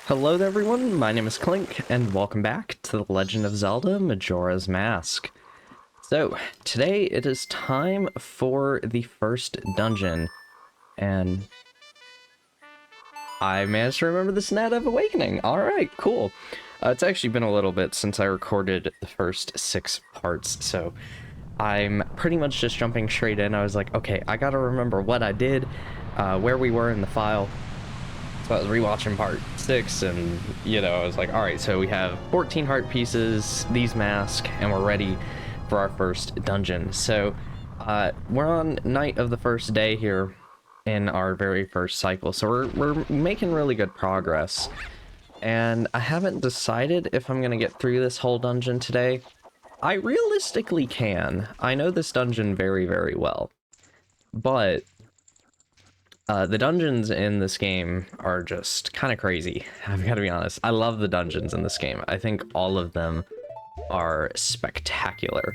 Hello there everyone, my name is Clink, and welcome back to The Legend of Zelda Majora's Mask. So, today it is time for the first dungeon, and I managed to remember the Sonata of Awakening. Alright, cool. It's actually been a little bit since I recorded the first 6 parts, so I'm pretty much just jumping straight in. I was like, okay, I gotta remember what I did, where we were in the file. So I was rewatching part 6, and I was like, alright, so we have 14 heart pieces, these masks, and we're ready for our first dungeon. So we're on night of the first day here in our very first cycle, so we're making really good progress. And I haven't decided if I'm gonna get through this whole dungeon today. I realistically can. I know this dungeon very, very well, but the dungeons in this game are just kind of crazy. I've got to be honest. I love the dungeons in this game. I think all of them are spectacular.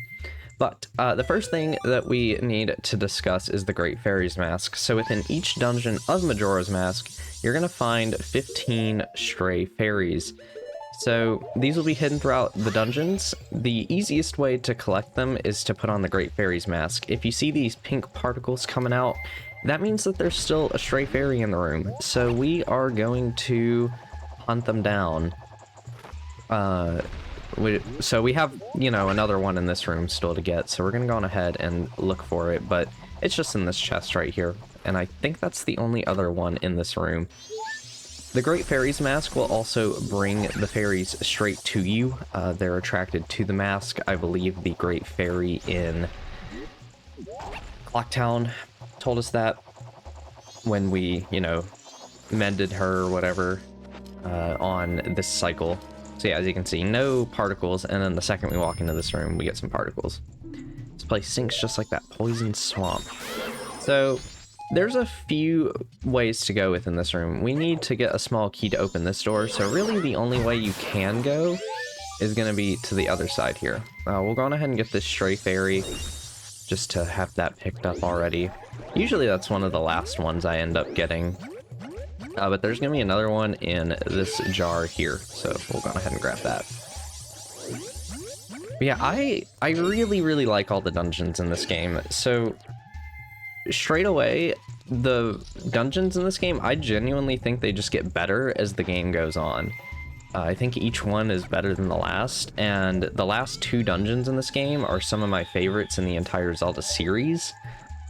But the first thing that we need to discuss is the Great Fairy's Mask. So within each dungeon of Majora's Mask, you're going to find 15 stray fairies. So these will be hidden throughout the dungeons. The easiest way to collect them is to put on the Great Fairy's Mask. If you see these pink particles coming out, that means that there's still a stray fairy in the room. So we are going to hunt them down. So we have, another one in this room still to get. So we're going to go on ahead and look for it. But it's just in this chest right here. And I think that's the only other one in this room. The Great Fairy's Mask will also bring the fairies straight to you. They're attracted to the mask. I believe the Great Fairy in Clocktown told us that when we, mended her or whatever on this cycle. So yeah, as you can see, no particles, and then the second we walk into this room, we get some particles. This place sinks just like that poison swamp. So there's a few ways to go within this room. We need to get a small key to open this door, so really the only way you can go is going to be to the other side here. We'll go on ahead and get this stray fairy, just to have that picked up already. Usually that's one of the last ones I end up getting. But there's going to be another one in this jar here, so we'll go ahead and grab that. But yeah, I really, really like all the dungeons in this game. So straight away, the dungeons in this game, I genuinely think they just get better as the game goes on. I think each one is better than the last, and the last 2 dungeons in this game are some of my favorites in the entire Zelda series.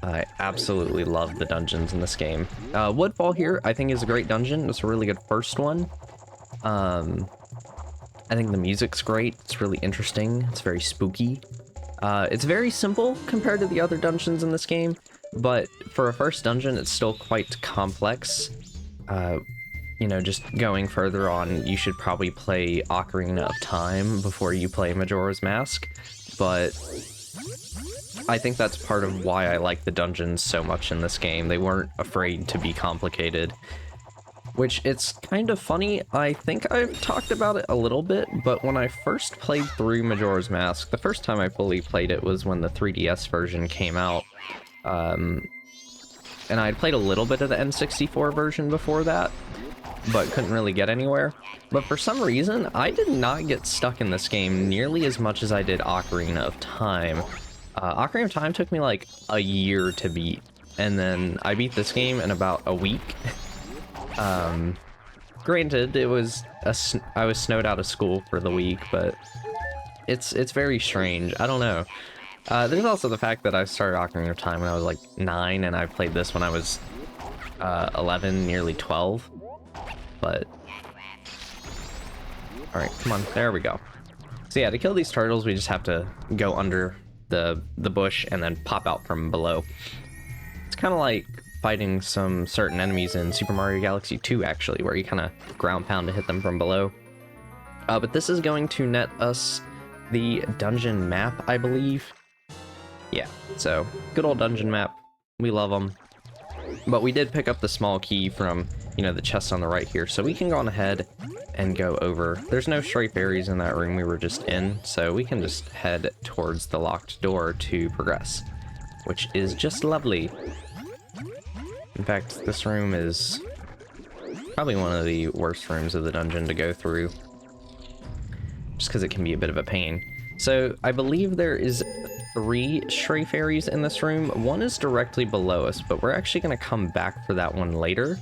I absolutely love the dungeons in this game. Woodfall here, I think, is a great dungeon. It's a really good first one. I think the music's great. It's really interesting. It's very spooky. It's very simple compared to the other dungeons in this game, but for a first dungeon, it's still quite complex. Just going further on, you should probably play Ocarina of Time before you play Majora's Mask, but I think that's part of why I like the dungeons so much in this game. They weren't afraid to be complicated, which it's kind of funny. I think I've talked about it a little bit, but when I first played through Majora's Mask, the first time I fully played it was when the 3DS version came out. And I'd played a little bit of the N64 version before that, but couldn't really get anywhere. But for some reason, I did not get stuck in this game nearly as much as I did Ocarina of Time. Ocarina of Time took me like a year to beat, and then I beat this game in about a week. Granted, I was snowed out of school for the week, but it's very strange. I don't know. There's also the fact that I started Ocarina of Time when I was like 9, and I played this when I was 11, nearly 12. But all right, come on, there we go. So yeah, to kill these turtles, we just have to go under the bush and then pop out from below. It's kind of like fighting some certain enemies in Super Mario Galaxy 2, actually, where you kind of ground pound to hit them from below. But this is going to net us the dungeon map, I believe. Yeah, so good old dungeon map. We love them. But we did pick up the small key from, the chest on the right here, so we can go on ahead and go over. There's no stray fairies in that room we were just in, so we can just head towards the locked door to progress, which is just lovely. In fact, this room is Probably one of the worst rooms of the dungeon to go through, just because it can be a bit of a pain. So I believe there is 3 stray fairies in this room. One is directly below us, but we're actually going to come back for that one later,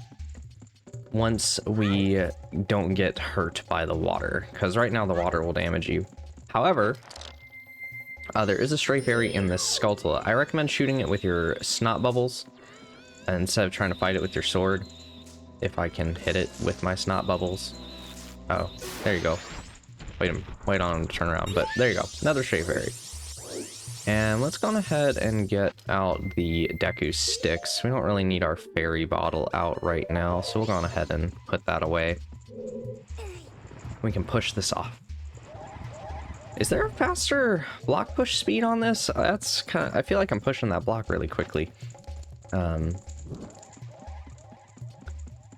once we don't get hurt by the water, because right now the water will damage you. However, there is a stray fairy in this Skulltula. I recommend shooting it with your snot bubbles instead of trying to fight it with your sword. If I can hit it with my snot bubbles. Oh, there you go. Wait on him to turn around, but there you go. Another stray fairy. And let's go ahead and get out the Deku sticks. We don't really need our fairy bottle out right now, so we'll go on ahead and put that away. We can push this off. Is there a faster block push speed on this? That's kind of, I feel like I'm pushing that block really quickly.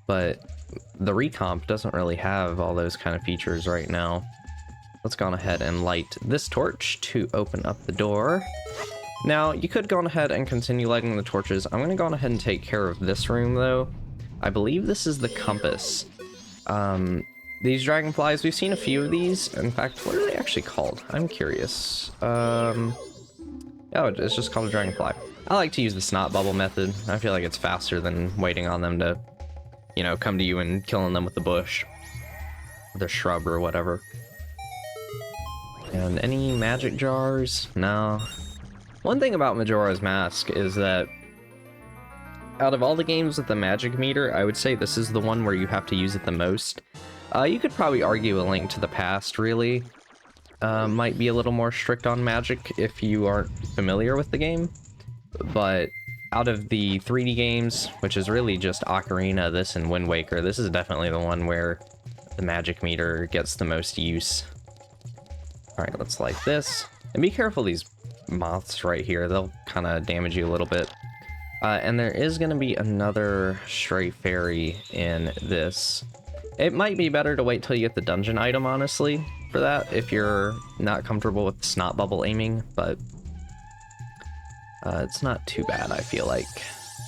But the recomp doesn't really have all those kind of features right now. Let's go on ahead and light this torch to open up the door. Now, you could go on ahead and continue lighting the torches. I'm going to go on ahead and take care of this room, though. I believe this is the compass. These dragonflies, we've seen a few of these. In fact, what are they actually called? I'm curious. Oh, it's just called a dragonfly. I like to use the snot bubble method. I feel like it's faster than waiting on them to, you know, come to you and killing them with the bush. The shrub or whatever. And any magic jars? No. One thing about Majora's Mask is that out of all the games with the magic meter, I would say this is the one where you have to use it the most. You could probably argue A Link to the Past, really, might be a little more strict on magic if you aren't familiar with the game. But out of the 3D games, which is really just Ocarina, this, and Wind Waker, this is definitely the one where the magic meter gets the most use. Alright, let's light this. And be careful these moths right here. They'll kind of damage you a little bit. And there is going to be another stray fairy in this. It might be better to wait till you get the dungeon item, honestly, for that, if you're not comfortable with snot bubble aiming, but it's not too bad, I feel like.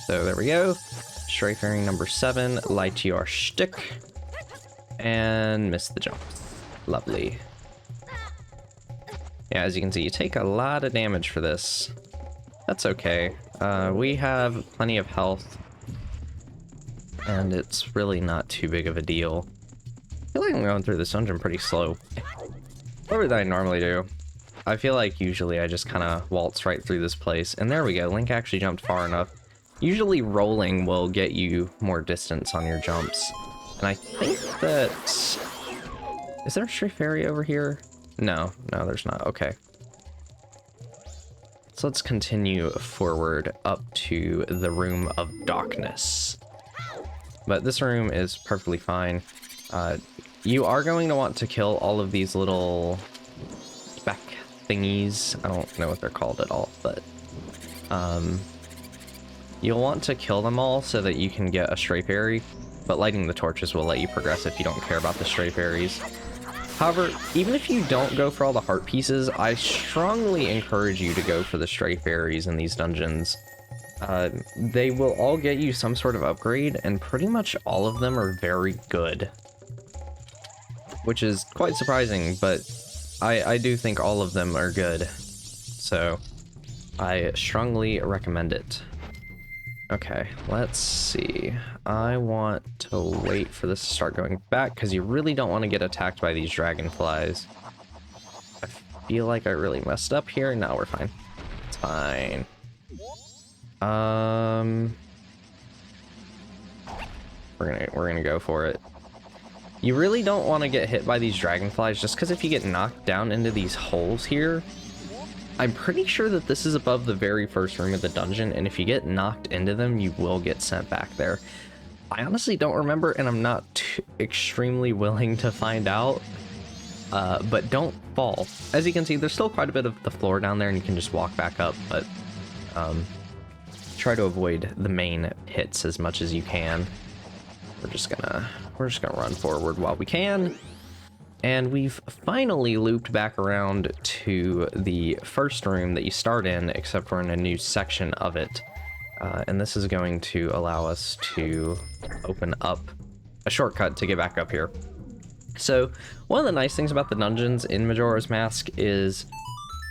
So there we go. Stray fairy number 7, light your shtick, and miss the jump. Lovely. Yeah, as you can see, you take a lot of damage for this. That's okay. We have plenty of health, and it's really not too big of a deal. I feel like I'm going through this dungeon pretty slow. What would I normally do? I feel like usually I just kind of waltz right through this place, and there we go. Link actually jumped far enough. Usually rolling will get you more distance on your jumps. And I think that... Is there a stray fairy over here? No, there's not. Okay. So let's continue forward up to the Room of Darkness. But this room is perfectly fine. You are going to want to kill all of these little speck thingies. I don't know what they're called at all, but you'll want to kill them all so that you can get a stray fairy, but lighting the torches will let you progress if you don't care about the stray fairies. However, even if you don't go for all the heart pieces, I strongly encourage you to go for the stray fairies in these dungeons. They will all get you some sort of upgrade, and pretty much all of them are very good. Which is quite surprising, but I do think all of them are good. So, I strongly recommend it. Okay, let's see. I want to wait for this to start going back, because you really don't want to get attacked by these dragonflies. I feel like I really messed up here. No, we're fine. It's fine. We're gonna go for it. You really don't want to get hit by these dragonflies, just because if you get knocked down into these holes here, I'm pretty sure that this is above the very first room of the dungeon, and if you get knocked into them, you will get sent back there. I honestly don't remember, and I'm not extremely willing to find out, but don't fall. As you can see, there's still quite a bit of the floor down there, and you can just walk back up, but try to avoid the main hits as much as you can. We're just gonna run forward while we can. And we've finally looped back around to the first room that you start in, except we're in a new section of it. And this is going to allow us to open up a shortcut to get back up here. So one of the nice things about the dungeons in Majora's Mask is,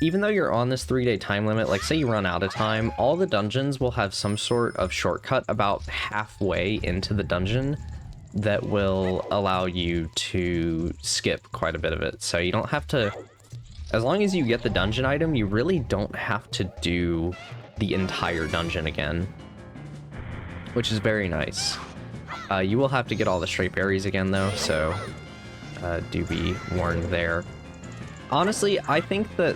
even though you're on this 3-day time limit, like say you run out of time, all the dungeons will have some sort of shortcut about halfway into the dungeon that will allow you to skip quite a bit of it. So you don't have to, as long as you get the dungeon item, you really don't have to do the entire dungeon again, which is very nice. You will have to get all the straight berries again though, so do be warned there. Honestly, I think that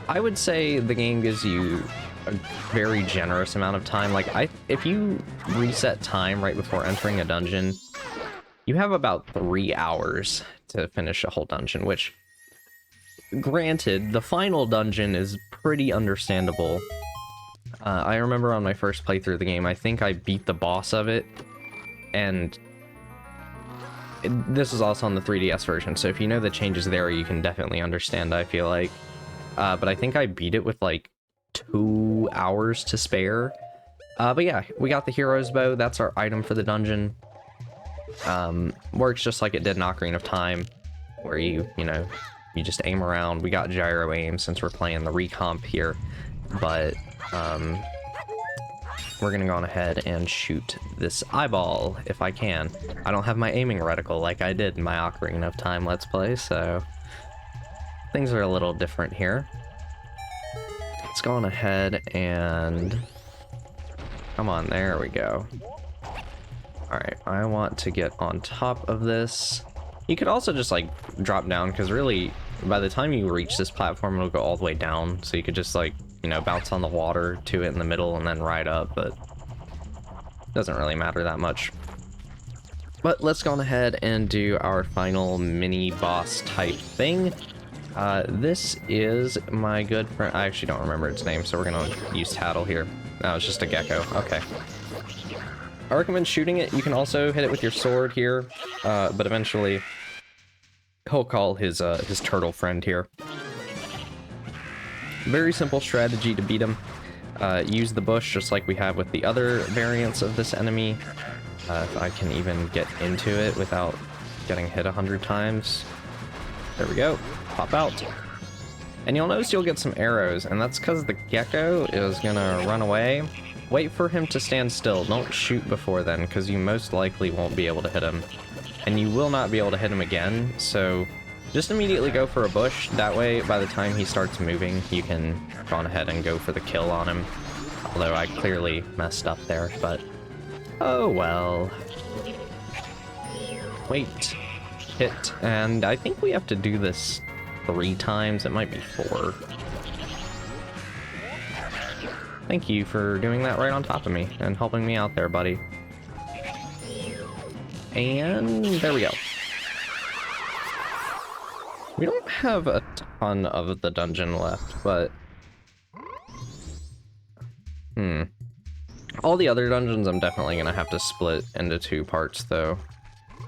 I would say the game gives you a very generous amount of time. Like, if you reset time right before entering a dungeon, you have about 3 hours to finish a whole dungeon, which, granted, the final dungeon is pretty understandable. I remember on my first playthrough of the game, I think I beat the boss of it, and this is also on the 3DS version, so if you know the changes there, you can definitely understand, I feel like. But I think I beat it with like 2 hours to spare. But yeah, we got the hero's bow. That's our item for the dungeon. Works just like it did in Ocarina of Time, where you just aim around. We got gyro aim since we're playing the recomp here, but we're gonna go on ahead and shoot this eyeball if I can. I don't have my aiming reticle like I did in my Ocarina of Time Let's Play, so things are a little different here. Let's go on ahead and... come on, there we go. Alright, I want to get on top of this. You could also just, like, drop down, because really, by the time you reach this platform, it'll go all the way down, so you could just, like, bounce on the water to it in the middle and then ride up, but it doesn't really matter that much. But let's go on ahead and do our final mini-boss type thing. This is my good friend. I actually don't remember its name, so we're gonna use Tattle here. No, it's just a gecko. Okay. I recommend shooting it. You can also hit it with your sword here, but eventually he'll call his turtle friend here. Very simple strategy to beat him. Use the bush just like we have with the other variants of this enemy. If I can even get into it without getting hit 100 times. There we go. Pop out. And you'll notice you'll get some arrows, and that's because the gecko is gonna run away. Wait for him to stand still. Don't shoot before then, because you most likely won't be able to hit him. And you will not be able to hit him again, so just immediately go for a bush. That way, by the time he starts moving, you can go on ahead and go for the kill on him. Although I clearly messed up there, but oh well. Wait. Hit. And I think we have to do this 3 times. It might be 4. Thank you for doing that right on top of me and helping me out there, buddy. And there we go. We don't have a ton of the dungeon left, but... all the other dungeons I'm definitely gonna have to split into 2 parts, though.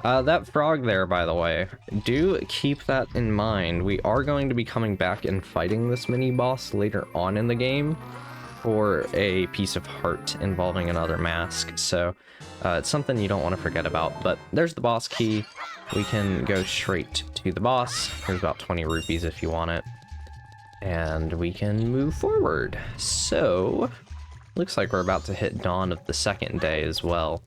That frog there, by the way, do keep that in mind. We are going to be coming back and fighting this mini-boss later on in the game for a piece of heart involving another mask, so it's something you don't want to forget about. But there's the boss key. We can go straight to the boss. There's about 20 rupees if you want it. And we can move forward. So, looks like we're about to hit dawn of the 2nd day as well.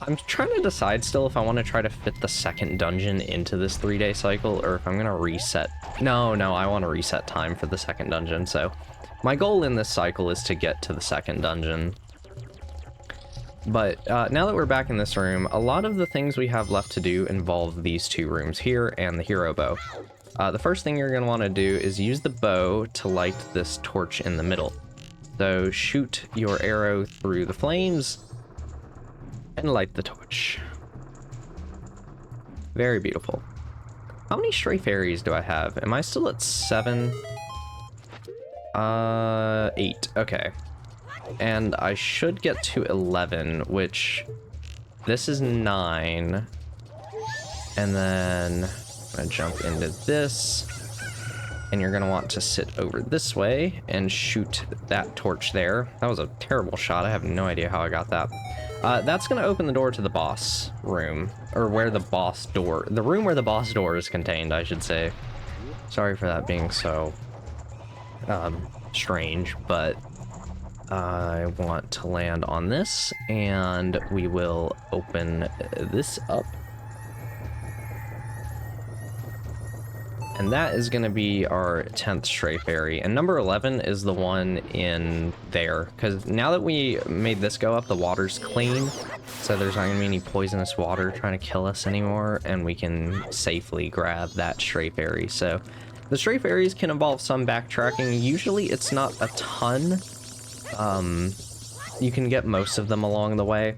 I'm trying to decide still if I want to try to fit the 2nd dungeon into this 3-day cycle, or if I'm going to reset. No, I want to reset time for the 2nd dungeon, so my goal in this cycle is to get to the 2nd dungeon. But now that we're back in this room, a lot of the things we have left to do involve these 2 rooms here and the hero bow. The first thing you're going to want to do is use the bow to light this torch in the middle. So shoot your arrow through the flames and light the torch. Very beautiful. How many stray fairies do I have? Am I still at 7? 8. Okay. And I should get to 11, which... this is 9. And then I'm gonna jump into this. And you're gonna want to sit over this way and shoot that torch there. That was a terrible shot. I have no idea how I got that. That's gonna open the door to the boss room. or where the boss door, the room where the boss door is contained, I should say. Sorry for that being so strange, but I want to land on this, and we will open this up. And that is going to be our 10th Stray Fairy. And number 11 is the one in there. Because now that we made this go up, the water's clean. So there's not going to be any poisonous water trying to kill us anymore. And we can safely grab that Stray Fairy. So the Stray Fairies can involve some backtracking. Usually it's not a ton. You can get most of them along the way.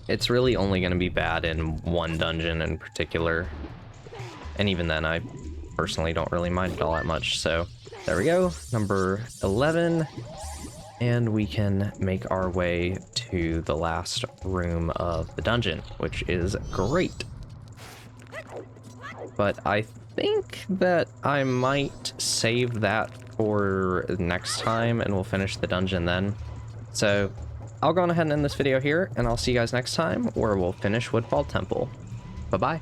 It's really only going to be bad in one dungeon in particular. And even then, I personally don't really mind it all that much. So there we go, number 11. And we can make our way to the last room of the dungeon, which is great. But I think that I might save that for next time, and we'll finish the dungeon then. So I'll go on ahead and end this video here, and I'll see you guys next time, where we'll finish Woodfall Temple. Bye-bye.